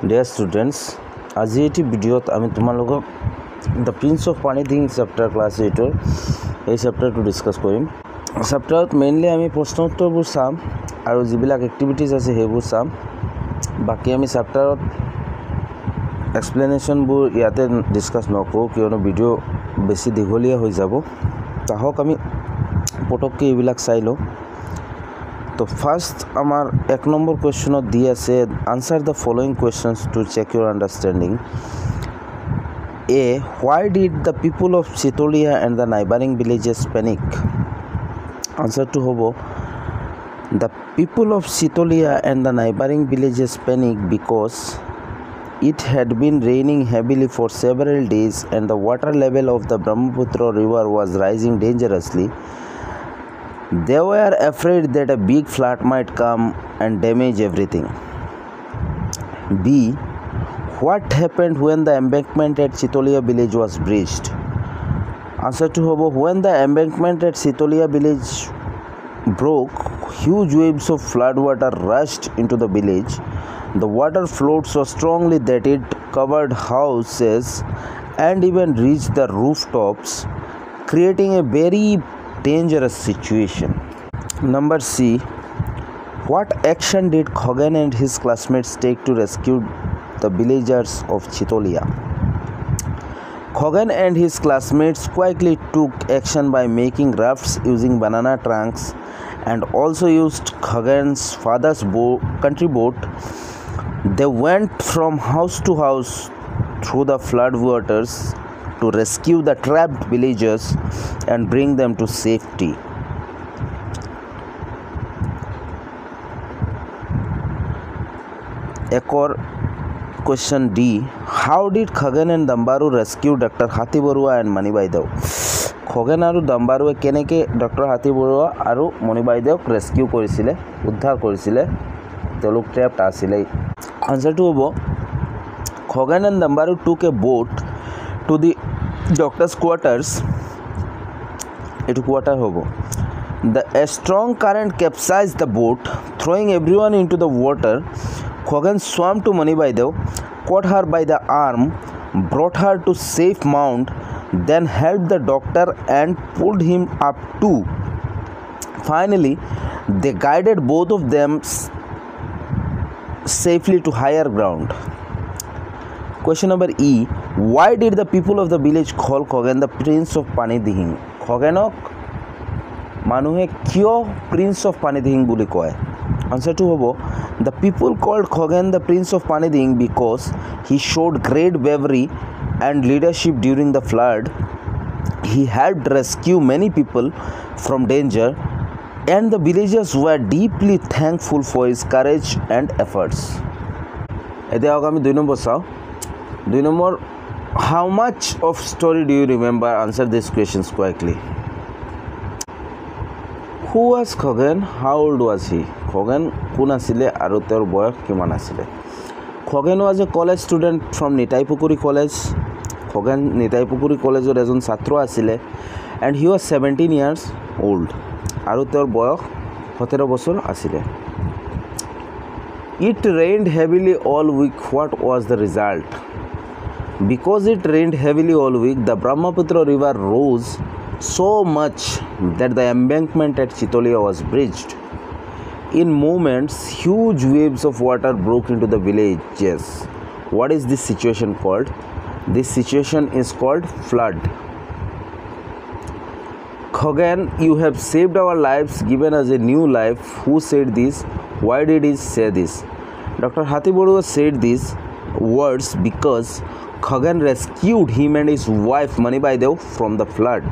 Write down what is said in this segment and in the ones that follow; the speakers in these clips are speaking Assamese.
Dear students, আজি এটি ভিডিওত আমি তোমালোকক দ্য প্ৰিন্স অফ পানী দিহিং চেপ্টাৰ ক্লাছ 8ৰ এই চেপ্টাৰটো ডিছকাছ কৰিম। চেপ্টাৰত মেইনলি আমি প্ৰশ্ন উত্তৰবোৰ চাম আৰু যিবিলাক এক্টিভিটিজ আছে সেইবোৰ চাম। বাকি আমি চেপ্টাৰত এক্সপ্লেনেশ্যনবোৰ ইয়াতে ডিছকাছ নকৰোঁ কিয়নো ভিডিঅ' বেছি দীঘলীয়া হৈ যাব। তাহক আমি পটককৈ এইবিলাক চাই লওঁ। তো ফার্স্ট আমার 1 নম্বর কোয়েশ্চনত দি আছে answer the following questions to check your understanding. A, why did the people of Chitalia and the neighbouring villages panic? আনসারটো হব the people of Chitalia and the neighbouring villages panic because it had been raining heavily for several days and the water level of the Brahmaputra river was rising dangerously. They were afraid that a big flood might come and damage everything. B, what happened when the embankment at Chitolia village was breached? Answer to hobo, when the embankment at Chitolia village broke, huge waves of flood water rushed into the village. The water flowed so strongly that it covered houses and even reached the rooftops, creating a very dangerous situation. Number C, what action did Khoghan and his classmates take to rescue the villagers of Chitolia? Khoghan and his classmates quickly took action by making rafts using banana trunks and also used Khoghan's father's country boat. They went from house to house through the flood waters to rescue the trapped villagers and bring them to safety. Ekor question D, how did Khoghan and Dambaru rescue Dr. Hathi Barua and Manibai Deo? Khoghan আৰু Dambaruৱে কেনেকৈ ডক্টৰ হাতী বৰুৱা আৰু মণিবাই দেওক ৰেস্কিউ কৰিছিলে, উদ্ধাৰ কৰিছিলে, তেওঁলোক ট্ৰেপড আছিলে? আনসাৰটো হ'ব Khoghan and Dambaru took a boat to the doctor's quarters. Etu quarter hobo. A strong current capsized the boat, throwing everyone into the water. Khoghan swam to Manibai Deo, caught her by the arm, brought her to safe mount, then helped the doctor and pulled him up too. Finally, they guided both of them safely to higher ground. Question number E, why did the people of the village call Khoghan the Prince of Pani Dihing? Khoghanok মানুহে কিয় Prince of Pani Dihing বুলি কয়? আনসারটো হ'ব the people called Khoghan the Prince of Pani Dihing because he showed great bravery and leadership during the flood. He helped rescue many people from danger and the villagers were deeply thankful for his courage and efforts. এতিয়া আমি 2 নম্বৰ চাওঁ। 2 number, how much of story do you remember? Answer these questions quickly. Who was Khoghan? How old was he? Khoghan কোন আছিলে আৰু তেওঁৰ বয়স কিমান আছিলে? Khoghan was a college student from Nitai Pukuri College. Khoghan Nitai Pukuri কলেজৰ এজন ছাত্ৰ আছিলে and he was 17 years old আৰু তেওঁৰ বয়স 17 বছৰ আছিলে। It rained heavily all week. What was the result? Because it rained heavily all week, the Brahmaputra river rose so much that the embankment at Chitolia was breached. In moments, huge waves of water broke into the villages. What is this situation called? This situation is called flood. Khoghan, you have saved our lives, given us a new life. Who said this? Why did he say this? Dr. Hathi Barua said these words because Khoghan rescued him and his wife Manibai Deo from the flood.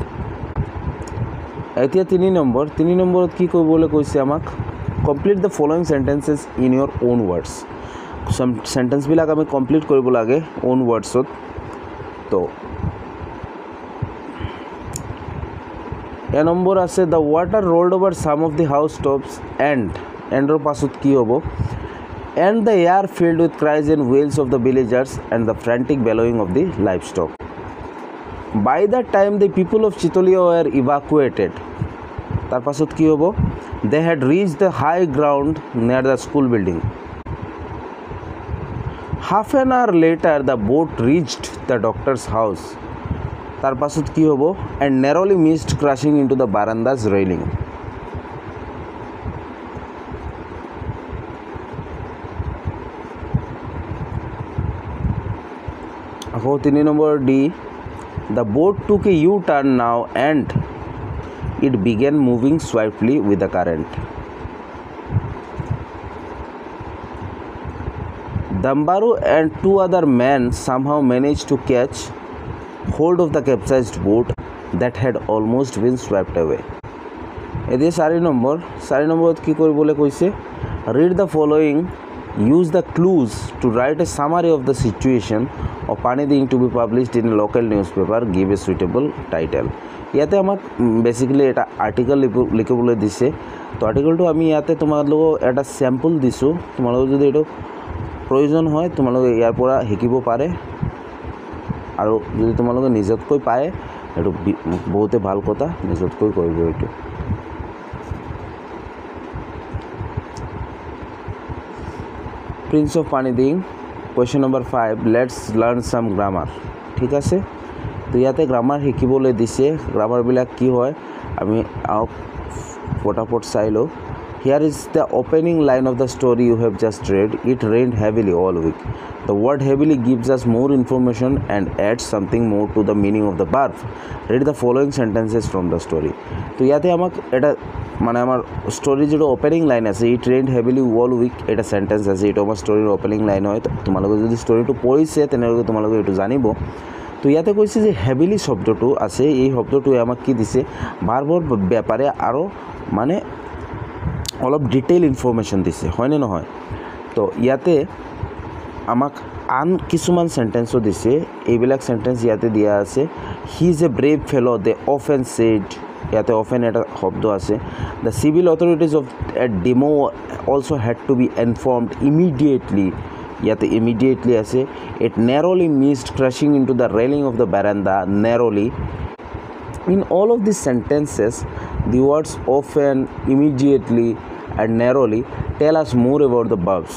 এতিয়া 3 নম্বৰত কি কৰিবলৈ কৈছে আমাক? Complete the following sentences in your own words. সেন্টেন্সবিলাক আমি কমপ্লিট কৰিব লাগে ওন ওয়াৰ্ডছত। তো এ নম্বৰ আছে the water rolled over some of the house tops এণ্ডৰ পাছত কি হ'ব? And the air filled with cries and wails of the villagers and the frantic bellowing of the livestock. By that time the people of Chitolia were evacuated. তার পাছত কি হবো? They had reached the high ground near the school building. Half an hour later the boat reached the doctor's house. তার পাছত কি হ'ব? And narrowly missed crashing into the veranda's railing. আকৌ 3 number D. The boat took a U-turn now and it began moving swiftly with the current. Dambaru and 2 other men somehow managed to catch hold of the capsized boat that had almost been swept away. এদিকে 4 নম্বৰত কি কৰিবলৈ কৈছে? Read the following, use the clues to write a summary of the situation of Paniding to be published in a local newspaper, give a suitable title. ইয়াতে আমাক বেসিক্যালি এটা আর্টিকেল লিখিবলৈ দিছে। তো আর্টিকেলটো আমি ইয়াতে তোমালোকক এটা স্যাম্পল দিছোঁ। তোমালোকৰ যদি এইটো প্ৰয়োজন হয় তোমালোকে ইয়াৰ পৰা শিকিব পাৰে, আৰু যদি তোমালোকে নিজতকৈ পায় এইটো বহুতে ভাল কথা, নিজতকৈ কৰিব এইটো। Prince of Paniding, question number 5, let's learn some grammar. ঠিক আছে, তো ইয়াতে গ্রামার শিকিবলৈ দিছে। গ্রামারবিলাক কি হয় আমি ফটাফট চাই লওঁ। Here is the opening line of the story you have just read. It rained heavily all week. The word heavily gives us more information and adds something more to the meaning of the verb. Read the following sentences from the story. তো ইয়াতে আমাক এটা মানে আমার স্টোরি যেটা ওপেনিং লাইন আছে, it rained heavily all week, এটা সেন্টেন্স আছে, এটা আমার স্টোরির ওপেনিং লাইন হয়। তোমালোকে যদি স্টোরিটো পঢ়িছে তেনেহ'লে তোমালোকে এইটো জানিব। তো ইয়াতে কৈছে যে হেভিলি শব্দটো আছে, এই শব্দটোৱে আমাক কি দিছে? ভাৰ্বৰ ব্যাপাৰে আৰু মানে অলপ ডিটেইল ইনফৰমেশ্যন দিছে, হয়নে নহয়? তো ইয়াতে আমাক আন কিছুমান সেন্টেন্সও দিছে। এইবিলাক সেন্টেন্স ইয়াতে দিয়া আছে। He is a brave fellow, they often said, ইয়াতে অফেন এটা শব্দ আছে। দ্য চিভিল অথৰিটিজ অফ এট ডেমো অলছ' had to be informed immediately, ইয়াতে ইমিডিয়েটলি আছে। It nearly missed crashing into the railing of the veranda, nearly. In all of these sentences, the words often, immediately and narrowly tell us more about the verbs.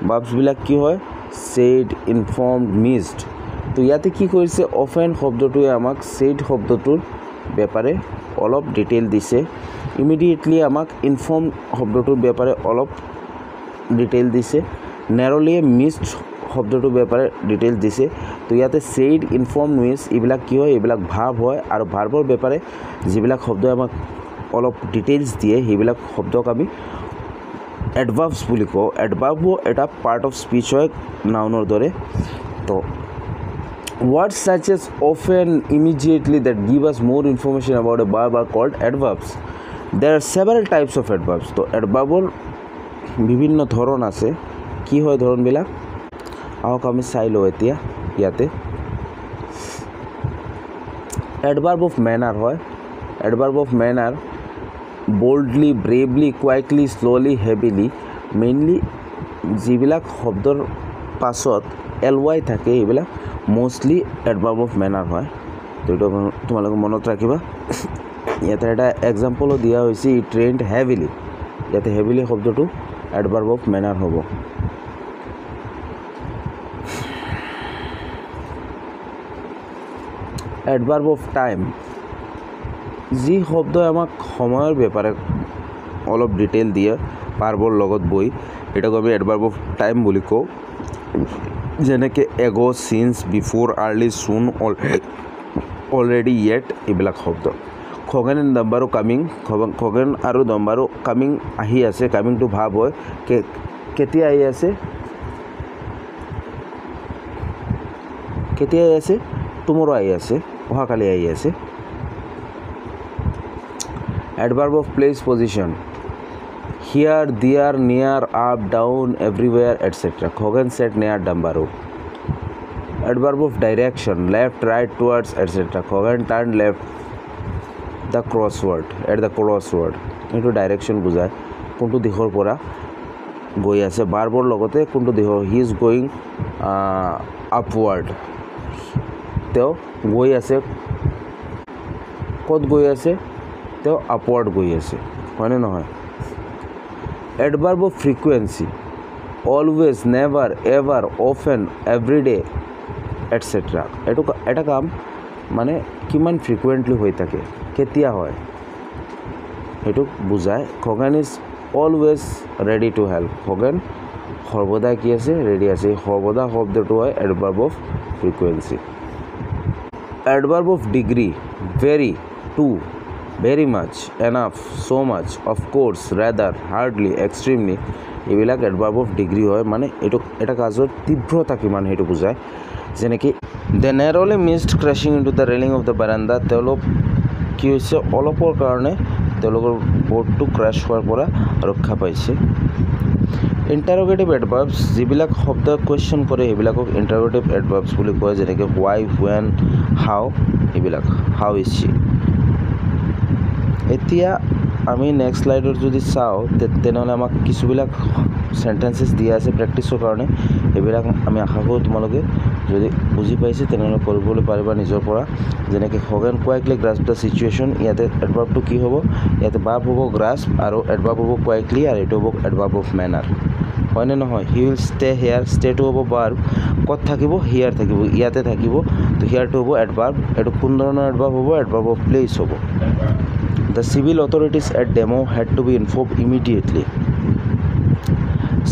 Verbs বিলাক কি হয়? said, informed, missed. তো ইয়াতে কি কৰিছে? often শব্দটোৱে আমাক said শব্দটোৰ ব্যাপাৰে অলপ ডিটেইল দিছে। immediately আমাক inform শব্দটোৰ ব্যাপাৰে অলপ ডিটেইল দিছে। narrowly missed শব্দটোৰ ব্যাপাৰে ডিটেইলছ দিছে। তো ইয়াতে said, informed, missed এইবিলাক কি হয়? এইবিলাক ভাৰ্ব হয়, আৰু ভাৰ্বৰ ব্যাপাৰে যিবিলাক শব্দ আমাক অলপ ডিটেইলছ দিয়ে সেইবিলাক শব্দক আমি এডভাৰ্বছ বুলি কওঁ। এডভাৰ্বো এটা পাৰ্ট অফ স্পীচ হয় নাউনৰ দৰে। তো words such as often, immediately that give us more information about a verb are called adverbs. There are several types of adverbs. তো এডভাৰ্বৰ বিভিন্ন ধৰণ আছে। কি হয় ধৰণবিলাক? আহক আমি চাই লওঁ এতিয়া। ইয়াতে এডভাৰ্ব অফ মেনাৰ হয়। Adverb of manner boldly, bravely, quietly, slowly, heavily, mainly যিবিলাক শব্দৰ পাছত ly থাকে এইবিলাক মোষ্টলি এডভাৰ্ব অফ মেনাৰ হয়। তো এইটো তোমালোকে মনত ৰাখিবা। ইয়াতে এটা এক্সাম্পলো দিয়া হৈছে, ইট ৰেইনড হেভিলি, ইয়াতে হেভিলি শব্দটো এডভাৰ্ব অফ মেনাৰ হ'ব। এডভাৰ্ব অফ টাইম, যি শব্দই আমাক সময়ৰ ব্যাপাৰে অলপ ডিটেইল দিয়ে ভাৰ্বৰ লগত বহি, এটাক আমি এডভাৰ্ব অফ টাইম বুলি কওঁ। যেনেকৈ এগো, চিন্স, বিফোৰ, আৰ্লি, চুন, অলৰেডি, য়েট এইবিলাক শব্দ। খগেন এণ্ড দম্বাৰু কামিং, খগেন আৰু দম্বাৰু কামিং আহি আছে। কামিংটো ভাৱ হয়, কেতিয়া আহি আছে? কেতিয়া আহি আছে? টুমৰো আহি আছে, অহাকালি আহি আছে। Adverb of place, position, here, there, near, up, down, everywhere, etc. Khoghan sat near Dambaru. Adverb of direction, left, right, towards, etc. Khoghan turned left the crossword, at the crossword. Into direction বুজায়, কোনটো দিশৰ পৰা গৈ আছে। ভাৰ্বৰ লগতে কোনটো দিশৰ, he is going upward, তেওঁ গৈ আছে। ক'ত গৈ আছে? তেওঁ আপৱাৰ্ড গৈ আছে, হয়নে নহয়? Adverb of frequency, always, never, ever, often, every day etcetera. এটা কাম মানে কিমান ফ্ৰিকুৱেণ্টলি হৈ থাকে, কেতিয়া হয়, সেইটো বুজায়। Khagen is always ready to help. Khagen সৰ্বদা কি আছে, ৰেডি আছে। সৰ্বদা শব্দটো হয় adverb of frequency. Adverb of degree, very, too, very much, enough, so' much, of course, rather, hardly, extremely, এইবিলাক এডভাৰ্ব অফ ডিগ্ৰী হয়। মানে এইটো এটা কাজৰ তীব্ৰতা কিমান সেইটো বুজায়। যেনেকৈ they nearly missed crashing into the railing of the veranda. তেওঁলোক কি হৈছে, অলপৰ কাৰণে তেওঁলোকৰ ব'ৰ্ডটো ক্ৰেছ হোৱাৰ পৰা ৰক্ষা পাইছে। ইণ্টাৰগেটিভ এডভাৰ্বছ, যিবিলাক শব্দ কুৱেশ্যন কৰে সেইবিলাকক ইণ্টাৰগেটিভ এডভাৰ্বছ বুলি কয়। যেনেকৈ হোৱাই, হুৱেন, হাউ, এইবিলাক। হাউ ইজ শ্বি। এতিয়া আমি নেক্সট স্লাইডত যদি চাওঁ তেনেহ'লে আমাক কিছুবিলাক চেণ্টেঞ্চেছ দিয়া আছে প্ৰেক্টিছৰ কাৰণে। সেইবিলাক আমি আশা কৰোঁ তোমালোকে যদি বুজি পাইছে তেনেহ'লে কৰিবলৈ পাৰিবা নিজৰ পৰা। যেনেকৈ খগেন কুৱাইকলি গ্ৰাস্প দ্য চিটুৱেশ্যন, ইয়াতে এডভাৰ্বটো কি হ'ব, ইয়াতে ভাৰ্ব হ'ব গ্ৰাস্প আৰু এডভাৰ্ব হ'ব কুৱাইকলি, আৰু এইটো হ'ব এডভাৰ্ব অফ মেনাৰ, হয়নে নহয়। হি উইল ষ্টে হেয়াৰ, ষ্টেটো হ'ব ভাৰ্ব, ক'ত থাকিব, হিয়াৰ থাকিব, ইয়াতে থাকিব, তো হিয়াৰটো হ'ব এডভাৰ্ব। এইটো কোন ধৰণৰ এডভাৰ্ব হ'ব, এডভাৰ্ব অফ প্লেচ হ'ব। The civil authorities at Demo had to be informed immediately.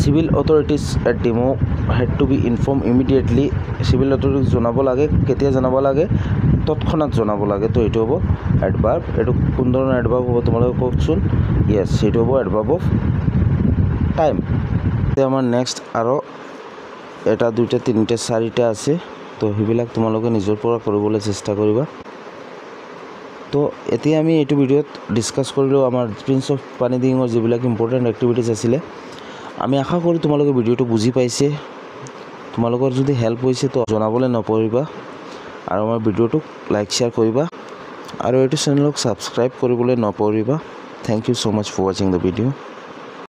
Civil authorities at Demo had to be informed immediately. Civil authorities জনাব লাগে, কেতিয়া জনাব লাগে, তৎক্ষণাত জনাব লাগে, তো এইটো হ'ব এডভাৰ্ব। এইটো কোন ধৰণৰ এডভাৰ্ব হ'ব তোমালোকে কওকচোন। য়েছ, সেইটো হ'ব এডভাৰ্ব অফ টাইম। এতিয়া আমাৰ নেক্সট আৰু এটা, দুটা, তিনিটা, চাৰিটা আছে, তো সেইবিলাক তোমালোকে নিজৰ পৰা কৰিবলৈ চেষ্টা কৰিবা। তো এতিয়া আমি এইটো ভিডিঅ'ত ডিছকাছ কৰিলোঁ আমাৰ প্ৰিন্স অফ পানীডিঙৰ যিবিলাক ইম্পৰ্টেণ্ট এক্টিভিটিছ আছিলে। আমি আশা কৰোঁ তোমালোকে ভিডিঅ'টো বুজি পাইছে। তোমালোকৰ যদি হেল্প হৈছে তো জনাবলৈ নপাহৰিবা, আৰু আমাৰ ভিডিঅ'টোক লাইক শ্বেয়াৰ কৰিবা, আৰু এইটো চেনেলক ছাবস্ক্ৰাইব কৰিবলৈ নপাহৰিবা। Thank you so' much for ৱাচিং দ্য ভিডিঅ'।